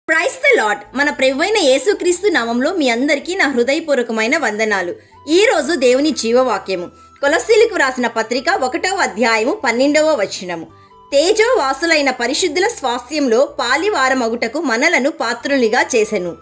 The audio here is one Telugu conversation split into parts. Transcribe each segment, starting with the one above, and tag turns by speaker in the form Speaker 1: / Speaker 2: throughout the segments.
Speaker 1: Praise the lord. మన ప్రభువైన యేసుక్రీస్తు నామంలో మీ అందరికీ నా హృదయపూర్వకమైన వందనాలు. ఈ రోజు దేవుని జీవవాక్యము కొలస్సీలకు వ్రాసిన పత్రిక 1వ అధ్యాయము 12వ వచనము. తేజో వాసులైన పరిశుద్ధుల స్వాస్థ్యంలో పాలివారమగుటకు మనలను పాత్రులుగా చేసెను.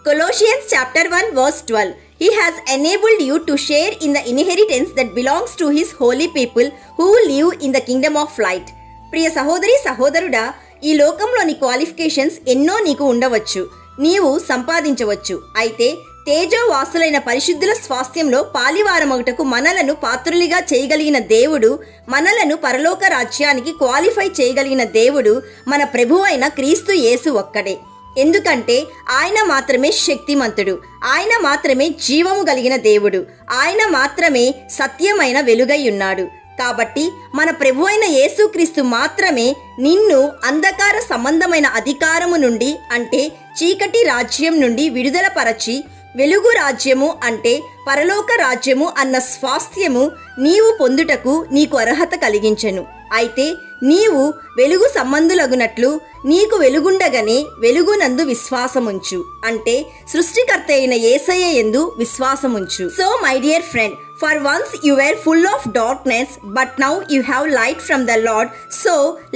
Speaker 1: Colossians chapter 1 verse 12. He has enabled you to share in the inheritance that belongs to his holy people who live in the kingdom of light. ప్రియ సహోదరి సహోదరుడా, ఈ లోకంలోని క్వాలిఫికేషన్స్ ఎన్నో నీకు ఉండవచ్చు, నీవు సంపాదించవచ్చు. అయితే తేజోవాసులైన పరిశుద్ధుల స్వాస్థ్యంలో పాలివారమగుటకు మనలను పాత్రులుగా చేయగలిగిన దేవుడు, మనలను పరలోక రాజ్యానికి క్వాలిఫై చేయగలిగిన దేవుడు మన ప్రభువైన క్రీస్తు యేసు ఒక్కడే. ఎందుకంటే ఆయన మాత్రమే శక్తిమంతుడు, ఆయన మాత్రమే జీవము కలిగిన దేవుడు, ఆయన మాత్రమే సత్యమైన వెలుగై ఉన్నాడు. కాబట్టి మన ప్రభువైన యేసుక్రీస్తు మాత్రమే నిన్ను అంధకార సంబంధమైన అధికారము నుండి, అంటే చీకటి రాజ్యం నుండి విడుదలపరచి వెలుగు రాజ్యము, అంటే పరలోక రాజ్యము అన్న స్వాస్థ్యము నీవు పొందుటకు నీకు అర్హత కలిగించెను. అయితే నీవు వెలుగు సంబంధులగునట్లు నీకు వెలుగుండగానే వెలుగునందు విశ్వాసముంచు, అంటే సృష్టికర్త అయిన యేసయ్య యందు విశ్వాసముంచు. So my dear friend, for once you were full of darkness, but now you have light from the Lord, so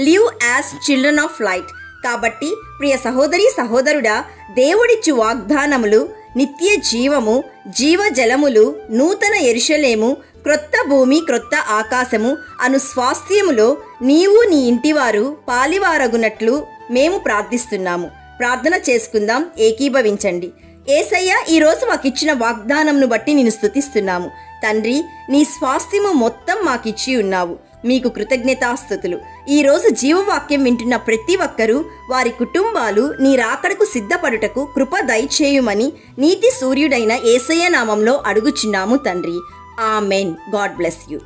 Speaker 1: live as children of light. కాబట్టి ప్రియ సహోదరి సహోదరుడా, దేవుడిచ్చు వాగ్దానములు నిత్య జీవము, జీవజలములు, నూతన యెరూషలేము, క్రొత్త భూమి, క్రొత్త ఆకాశము అను స్వాస్థ్యములో నీవు నీ ఇంటివారు పాలివారగునట్లు మేము ప్రార్థిస్తున్నాము. ప్రార్థన చేసుకుందాం, ఏకీభవించండి. యేసయ్య, ఈరోజు మాకిచ్చిన వాగ్దానంను బట్టి నేను స్తుతిస్తున్నాము. తండ్రి, నీ స్వాస్థ్యము మొత్తం మాకిచ్చి ఉన్నావు, మీకు కృతజ్ఞతాస్తుతులు. ఈరోజు జీవవాక్యం వింటున్న ప్రతి ఒక్కరూ, వారి కుటుంబాలు నీ రాకడకు సిద్ధపడుటకు కృప దయచేయుమని నీతి సూర్యుడైన యేసయ్య నామంలో అడుగుచున్నాము తండ్రి. ఆమెన్. God bless you.